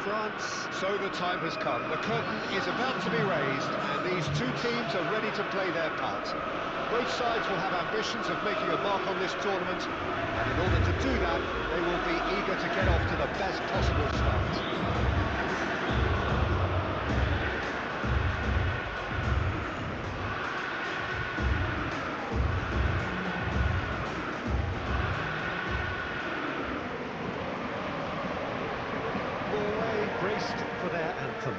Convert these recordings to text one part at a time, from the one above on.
France. So the time has come. The curtain is about to be raised, and these two teams are ready to play their part. Both sides will have ambitions of making a mark on this tournament, and in order to do that, they will be eager to get off to the best possible start. Braced for their anthem.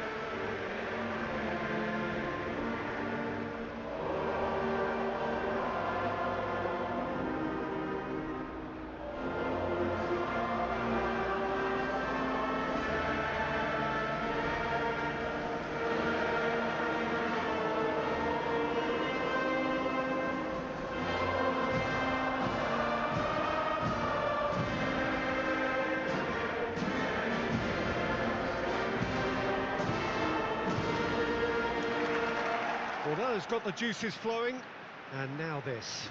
Well, that has got the juices flowing, and now this.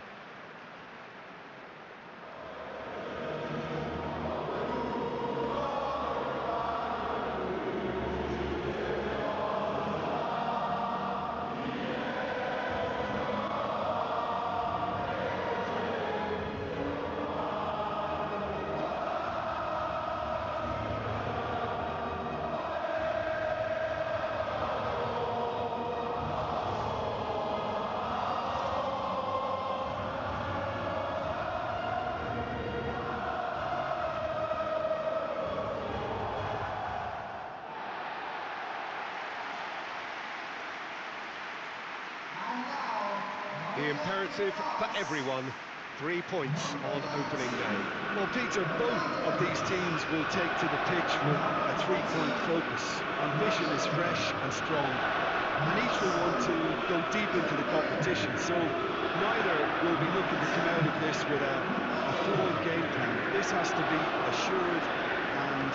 The imperative for everyone, 3 points on opening day. Well, Peter, both of these teams will take to the pitch with a three-point focus. Ambition is fresh and strong, and each will want to go deep into the competition, so neither will be looking to come out of this with a flawed game plan. This has to be assured and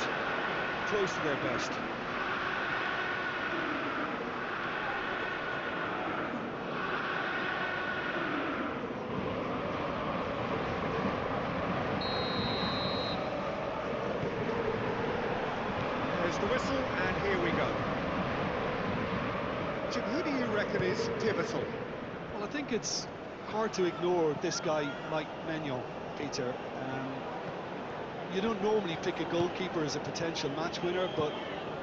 close to their best. There's the whistle, and here we go. Jim, who do you reckon is pivotal? Well, I think it's hard to ignore this guy, Mike Maignan, Peter. You don't normally pick a goalkeeper as a potential match winner, but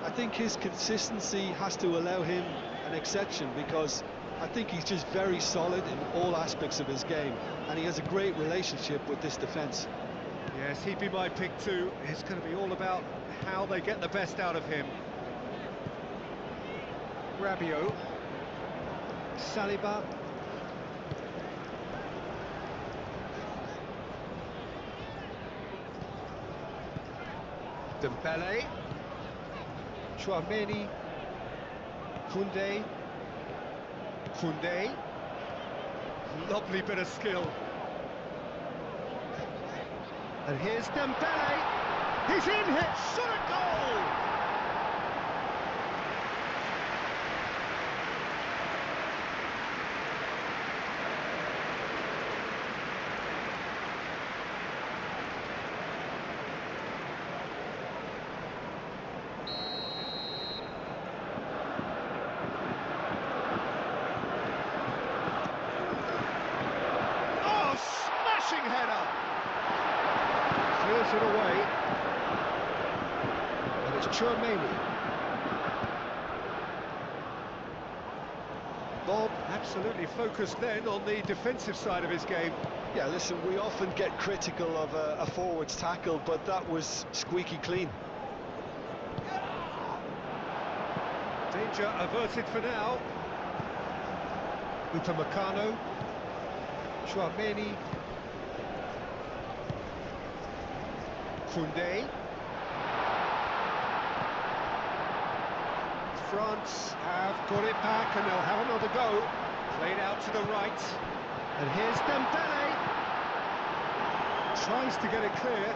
I think his consistency has to allow him an exception, because I think he's just very solid in all aspects of his game, and he has a great relationship with this defence. Yes, he'd be my pick too. It's going to be all about how they get the best out of him. Rabiot. Saliba. Dembele. Chouameni. Koundé. Koundé. Lovely bit of skill. And here's Dembele. He's in here. Shot a goal! Oh, smashing header! Clears it away. And it's Chouameni. Bob absolutely focused then on the defensive side of his game. Yeah, listen, we often get critical of a forward's tackle, but that was squeaky clean. Danger averted for now. Upamecano. Chouameni. Koundé. France have got it back, and they'll have another go. Played out to the right. And here's Dembele. Tries to get it clear.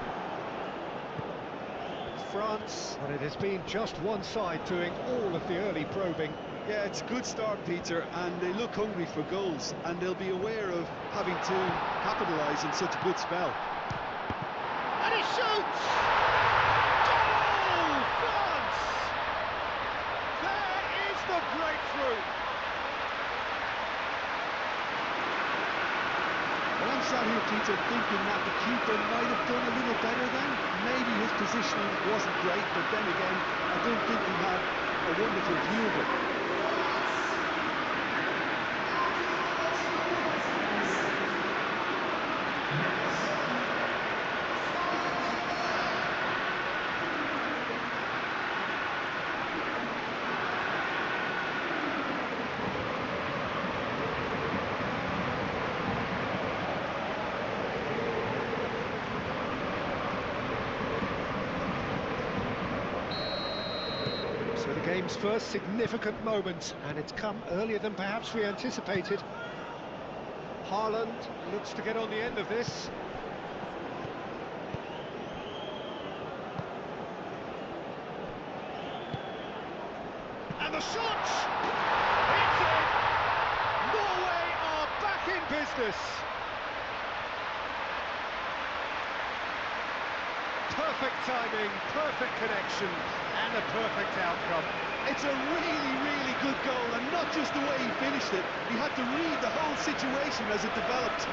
France, but it has been just one side doing all of the early probing. Yeah, it's a good start, Peter, and they look hungry for goals, and they'll be aware of having to capitalise in such a good spell. And he shoots! Goal! France! the breakthrough! Well, I'm sat here, Peter, thinking that the keeper might have done a little better then. Maybe his positioning wasn't great, but then again, I don't think he had a wonderful view of it. So the game's first significant moment, and it's come earlier than perhaps we anticipated. Haaland looks to get on the end of this. And the shot! It's in! Norway are back in business! Perfect timing, perfect connection, and a perfect outcome. It's a really, really good goal, and not just the way he finished it. He had to read the whole situation as it developed.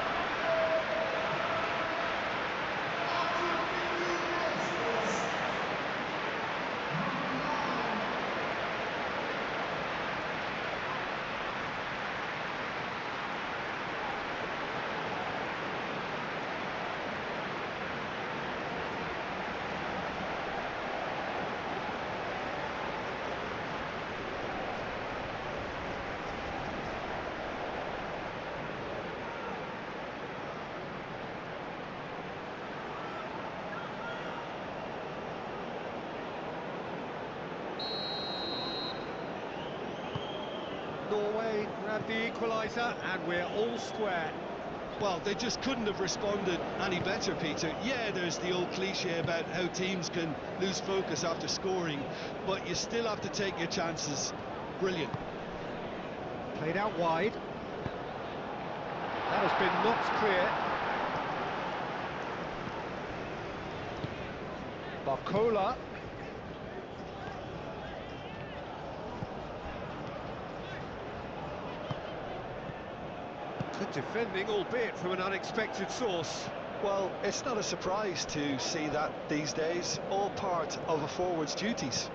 Norway grab the equaliser, and we're all square. Well, they just couldn't have responded any better, Peter. Yeah, there's the old cliche about how teams can lose focus after scoring, but you still have to take your chances. Brilliant. Played out wide. That has been knocked clear. Barcola. Good defending, albeit from an unexpected source. Well, it's not a surprise to see that these days, all part of a forward's duties.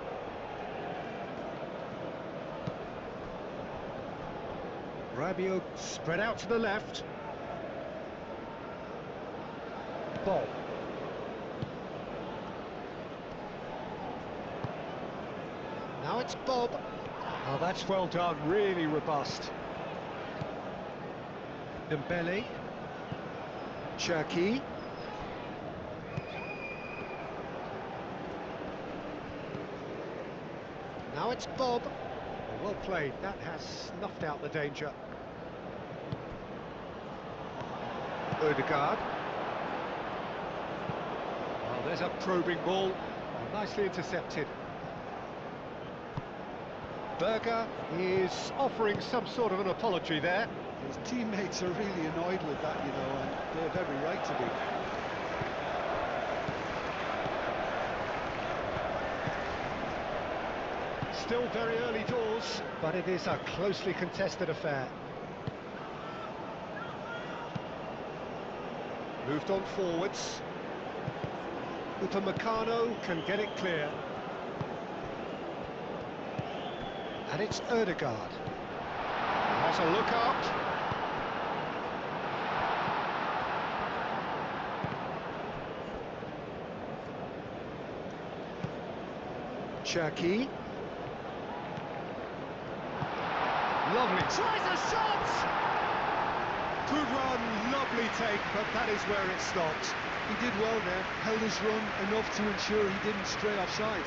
Rabiot spread out to the left. Bob. Now it's Bob. Oh, that's well done, really robust. Dembele. Cherki. Now it's Bob. Well played, that has snuffed out the danger. Odegaard. Well, there's a probing ball. Oh, nicely intercepted. Berger is offering some sort of an apology there. His teammates are really annoyed with that, you know, and they have every right to be. Still very early doors, but it is a closely contested affair. Moved on forwards. Upamecano can get it clear. And it's Odegaard. He has a look up. Cherki. Lovely. Tries a shot! Good run, lovely take, but that is where it stopped. He did well there, held his run enough to ensure he didn't stray offside.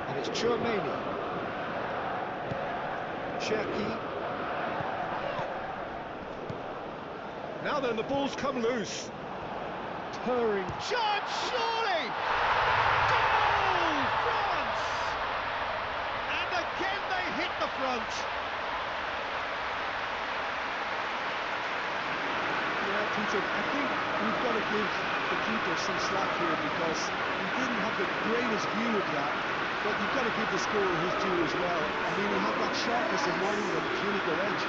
And it's Chouameni. Cherki. Now then, the ball's come loose. Purring. Shot, surely! the front. Yeah, Peter, I think we've got to give the keeper some slack here because he didn't have the greatest view of that, but you've got to give the scorer his due as well. I mean, he had that sharpness of mind and clinical edge.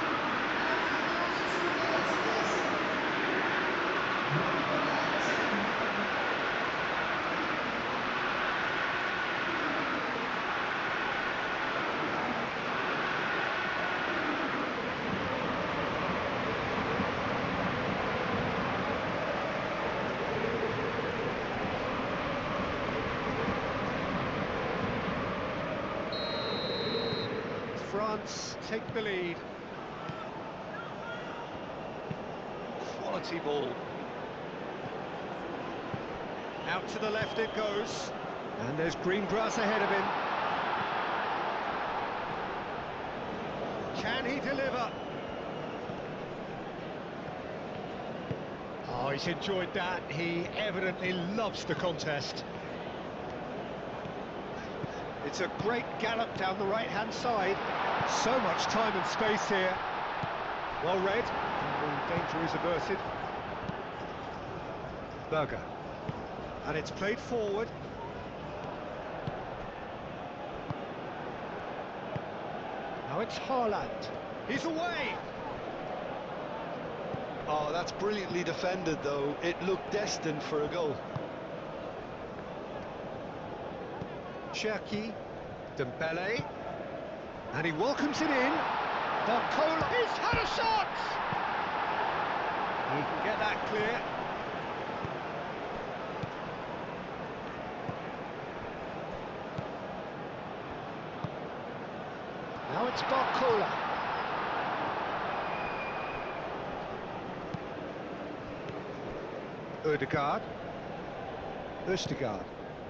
France take the lead. Quality ball. Out to the left it goes. And there's green grass ahead of him. Can he deliver? Oh, he's enjoyed that. He evidently loves the contest. It's a great gallop down the right-hand side. So much time and space here. Well read. All danger is averted. Berger. And it's played forward. Now it's Haaland. He's away. Oh, that's brilliantly defended, though. It looked destined for a goal. Cherki, Dembele, and he welcomes it in. Barcola, he's had a shot! He can get that clear. Now it's Barcola. Østigard.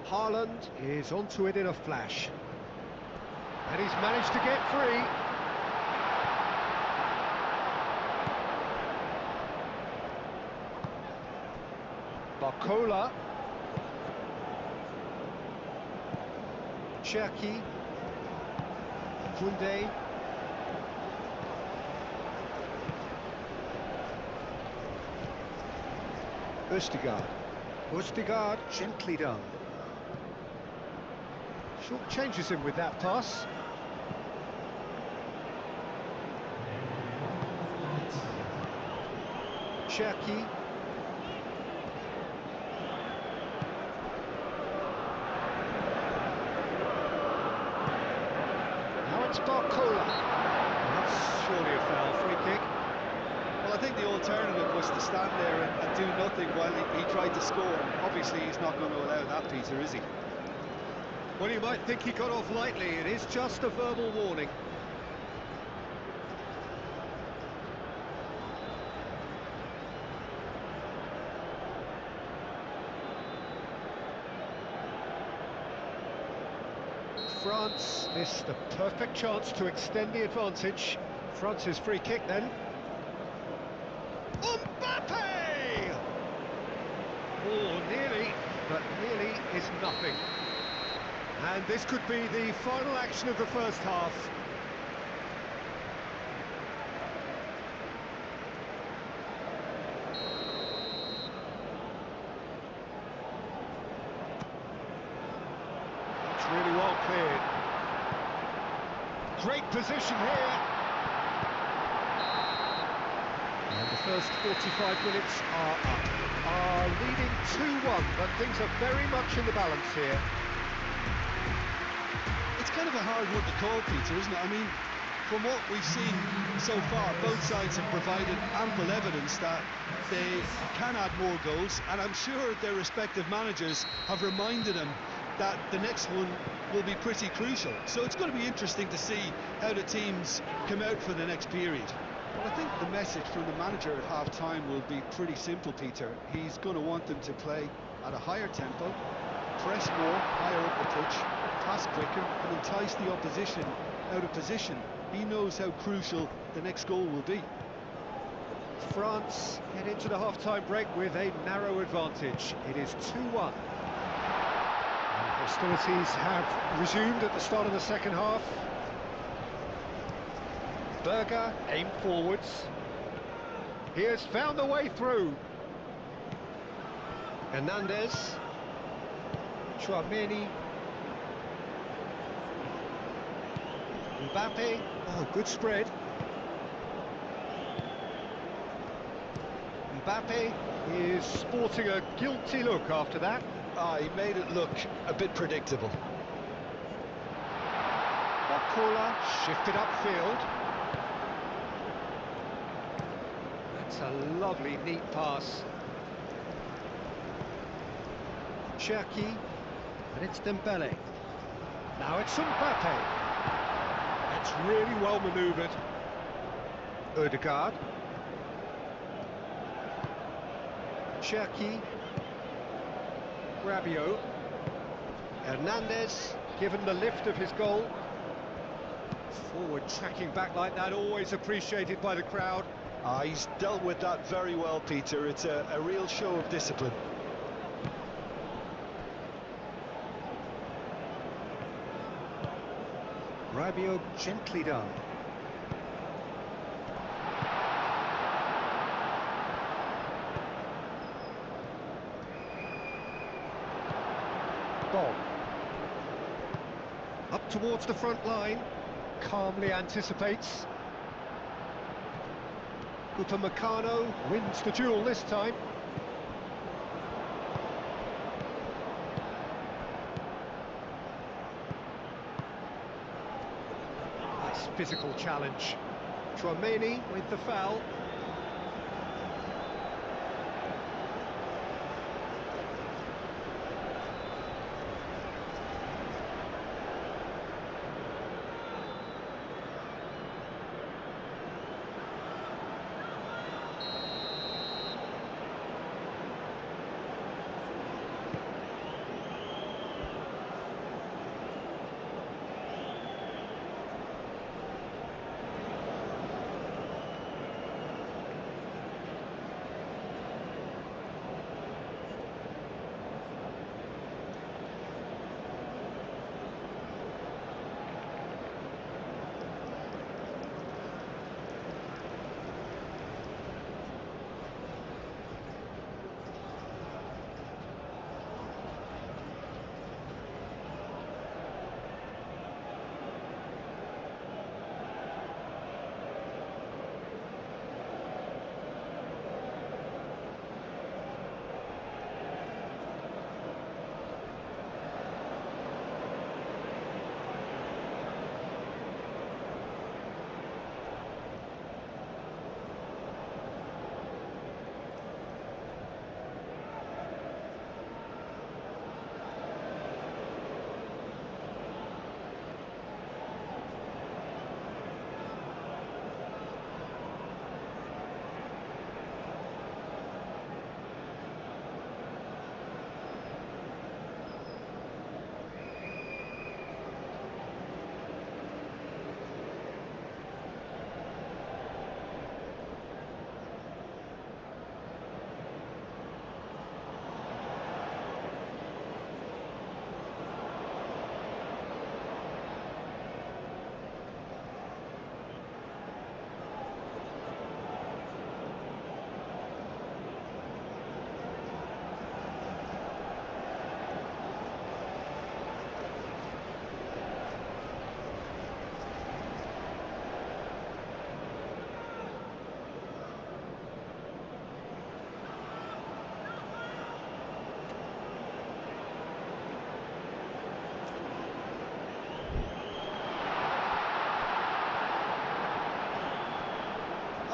Haaland is onto it in a flash. And he's managed to get free. Barcola. Cherki. Koundé. Østigard, gently done. Short changes him with that pass. Cherki. Now it's Barcola. That's surely a foul. Free kick. Well, I think the alternative was to stand there and do nothing while he tried to score. Obviously, he's not going to allow that, Peter, is he? Well, you might think he got off lightly. It is just a verbal warning. France missed the perfect chance to extend the advantage. France's free kick then. Mbappe! Oh, nearly, but nearly is nothing. And this could be the final action of the first half. It's really well cleared. Great position here. And the first 45 minutes are up. Are leading 2-1, but things are very much in the balance here. It's kind of a hard one to call, Peter, isn't it? I mean, from what we've seen so far, both sides have provided ample evidence that they can add more goals, and I'm sure their respective managers have reminded them that the next one will be pretty crucial. So it's going to be interesting to see how the teams come out for the next period. Well, I think the message from the manager at half-time will be pretty simple, Peter. He's going to want them to play at a higher tempo, press more, higher up the pitch, pass quicker, and entice the opposition out of position. He knows how crucial the next goal will be. France head into the half-time break with a narrow advantage. It is 2-1. Hostilities have resumed at the start of the second half. Berger, aim forwards. He has found the way through. Hernandez. Chouameni. Mbappe. Oh, good spread. Mbappe is sporting a guilty look after that. He made it look a bit predictable. Barcola shifted upfield. That's a lovely, neat pass. Cherki, and it's Dembele. Now it's Mbappe. That's really well manoeuvred. Odegaard. Cherki. Rabiot. Hernandez, given the lift of his goal. Forward tracking back like that, always appreciated by the crowd. He's dealt with that very well, Peter. It's a real show of discipline. Rabiot gently done. Ball. Up towards the front line. Calmly anticipates. Upamecano wins the duel this time. Nice physical challenge. Chouameni with the foul.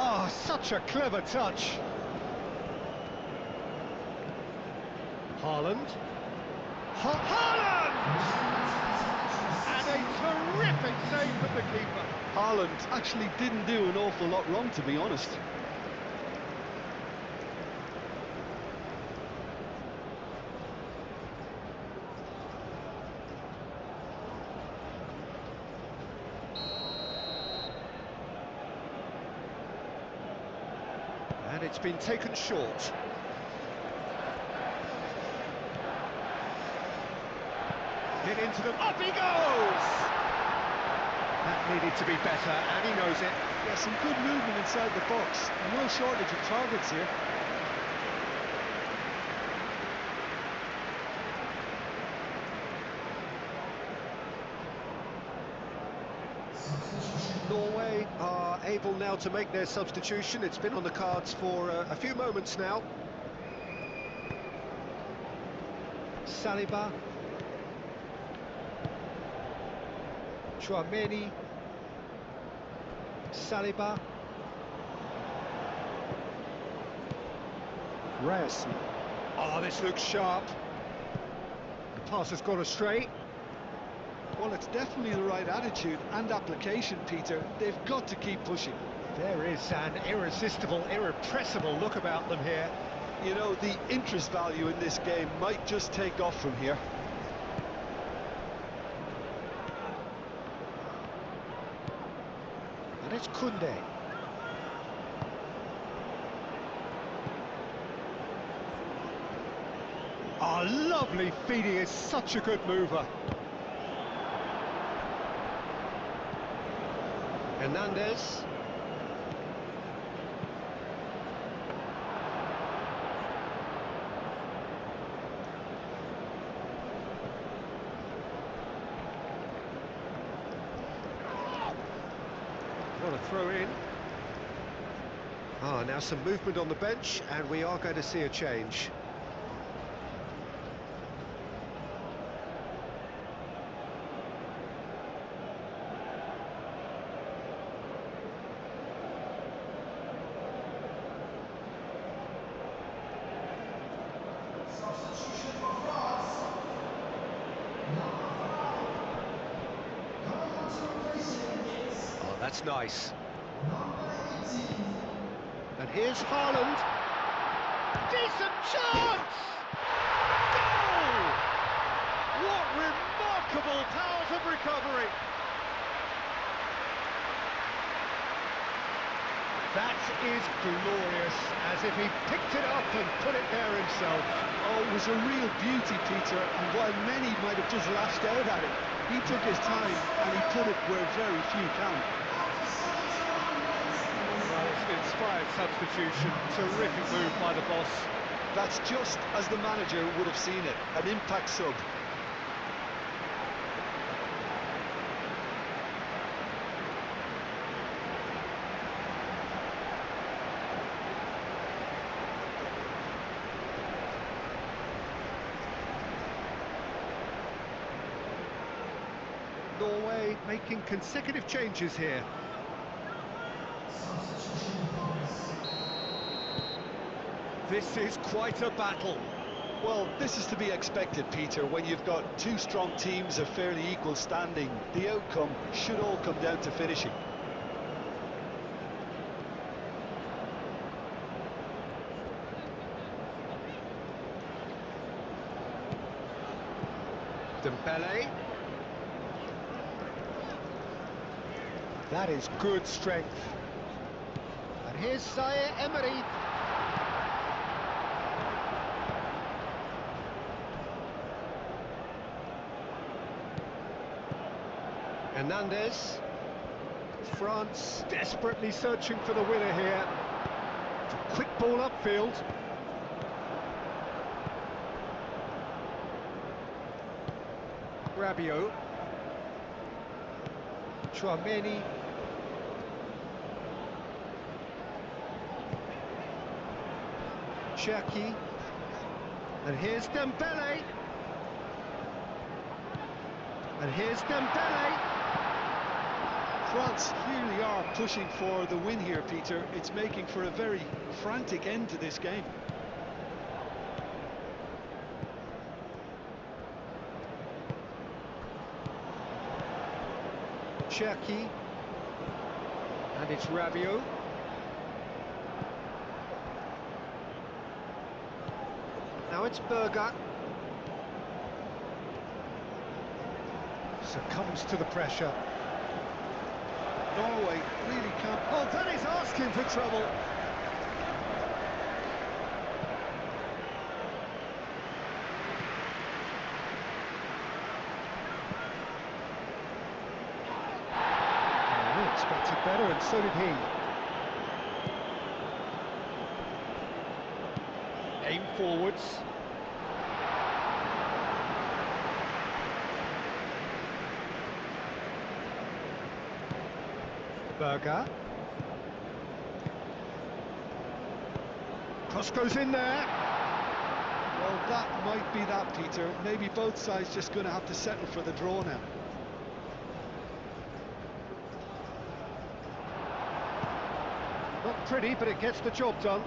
Oh, such a clever touch. Haaland. Haaland! And a terrific save from the keeper. Haaland actually didn't do an awful lot wrong, to be honest. And it's been taken short. Hit into them. Up he goes! That needed to be better, and he knows it. Yeah, some good movement inside the box. No shortage of targets here. Norway are able now to make their substitution. It's been on the cards for a few moments now. Saliba. Chouameni. Saliba. Reyes. Oh, this looks sharp. The pass has gone astray. Well, it's definitely the right attitude and application, Peter. They've got to keep pushing. There is an irresistible, irrepressible look about them here. You know, the interest value in this game might just take off from here. And it's Koundé. Oh, lovely feed. He is such a good mover. Hernandez. What a throw in. Ah, now some movement on the bench, and we are going to see a change. Substitution for France. Number 5. Coming on to replace him is Oh, that's nice. number 18. And here's Haaland. Decent chance! Goal! What remarkable powers of recovery! That is glorious, as if he picked it up and put it there himself. Oh, it was a real beauty, Peter, and while many might have just lashed out at it, he took his time and he put it where very few count. Well, it's an inspired substitution. Terrific move by the boss. That's just as the manager would have seen it, an impact sub. Norway making consecutive changes here. Substitution bonus. This is quite a battle. Well, this is to be expected, Peter, when you've got two strong teams of fairly equal standing. The outcome should all come down to finishing. Dembele. That is good strength. And here's Zaire Emery. Hernandez. France desperately searching for the winner here. It's a quick ball upfield. Rabiot. Chouameni. Cherki. And here's Dembele. And here's Dembele. France really are pushing for the win here, Peter. It's making for a very frantic end to this game. Cherki. And it's Rabiot. Now it's Berger. Succumbs to the pressure. Norway really can't... Oh, that is asking for trouble. Expected better, and so did he. Aim forwards. Berger. Cross goes in there. Well, that might be that, Peter. Maybe both sides just going to have to settle for the draw now. Not pretty, but it gets the job done.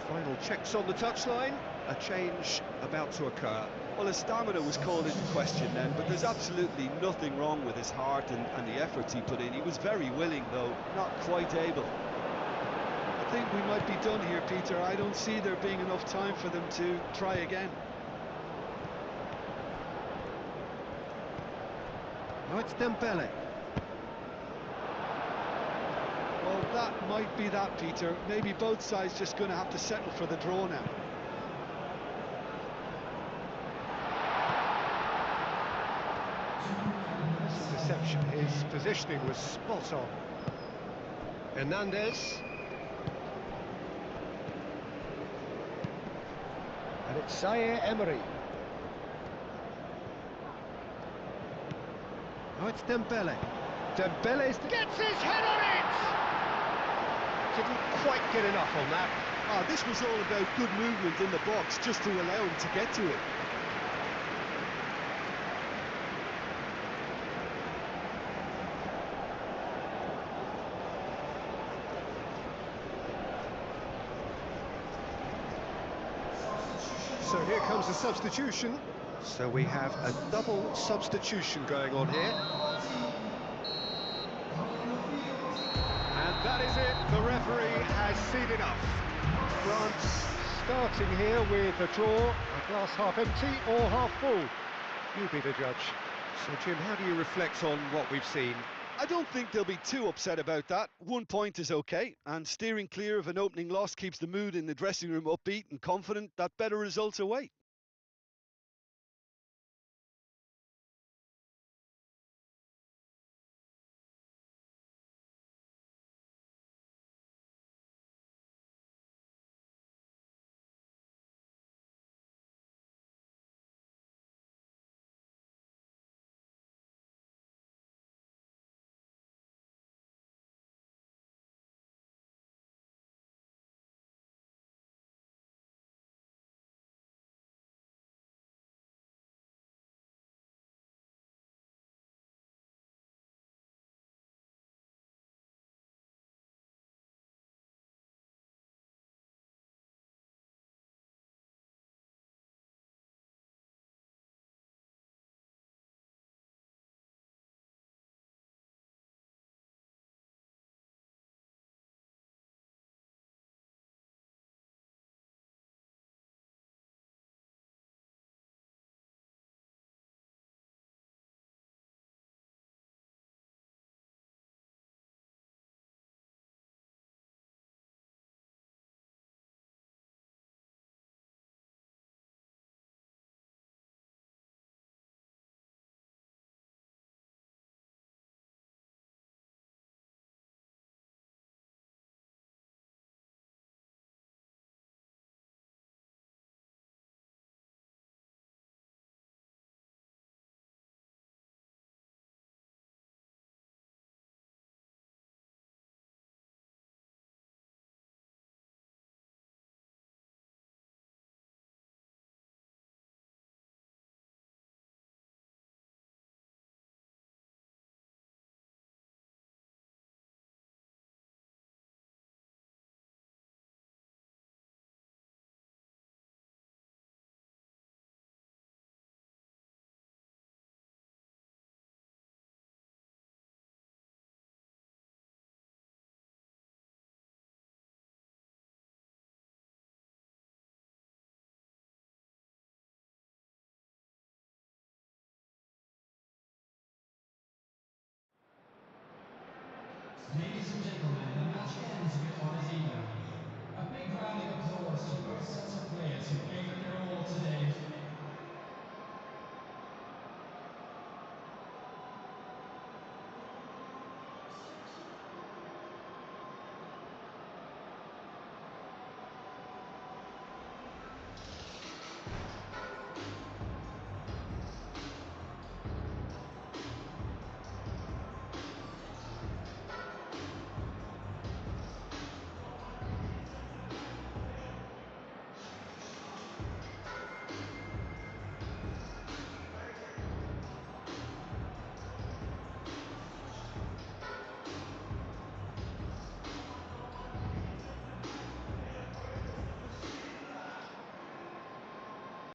Final checks on the touchline. A change about to occur. Well, his stamina was called into question then, but there's absolutely nothing wrong with his heart and the efforts he put in. He was very willing, though, not quite able. I think we might be done here, Peter. I don't see there being enough time for them to try again. Now it's Dembele. Well, that might be that, Peter. Maybe both sides just going to have to settle for the draw now. Reception, his positioning was spot on. Hernandez. And it's Zaire Emery. Now it's Dembele. Dembele gets his head on it! Didn't quite get enough on that. Ah, this was all about good movement in the box, just to allow him to get to it. So here comes the substitution. So we have a double substitution going on here. And that is it. The referee has seen enough. France starting here with a draw, a glass half empty or half full. You be the judge. So Jim, how do you reflect on what we've seen? I don't think they'll be too upset about that. 1 point is okay, and steering clear of an opening loss keeps the mood in the dressing room upbeat and confident that better results await. Ladies and gentlemen, the match ends with honors evening. A big round of applause to both sets of players who gave it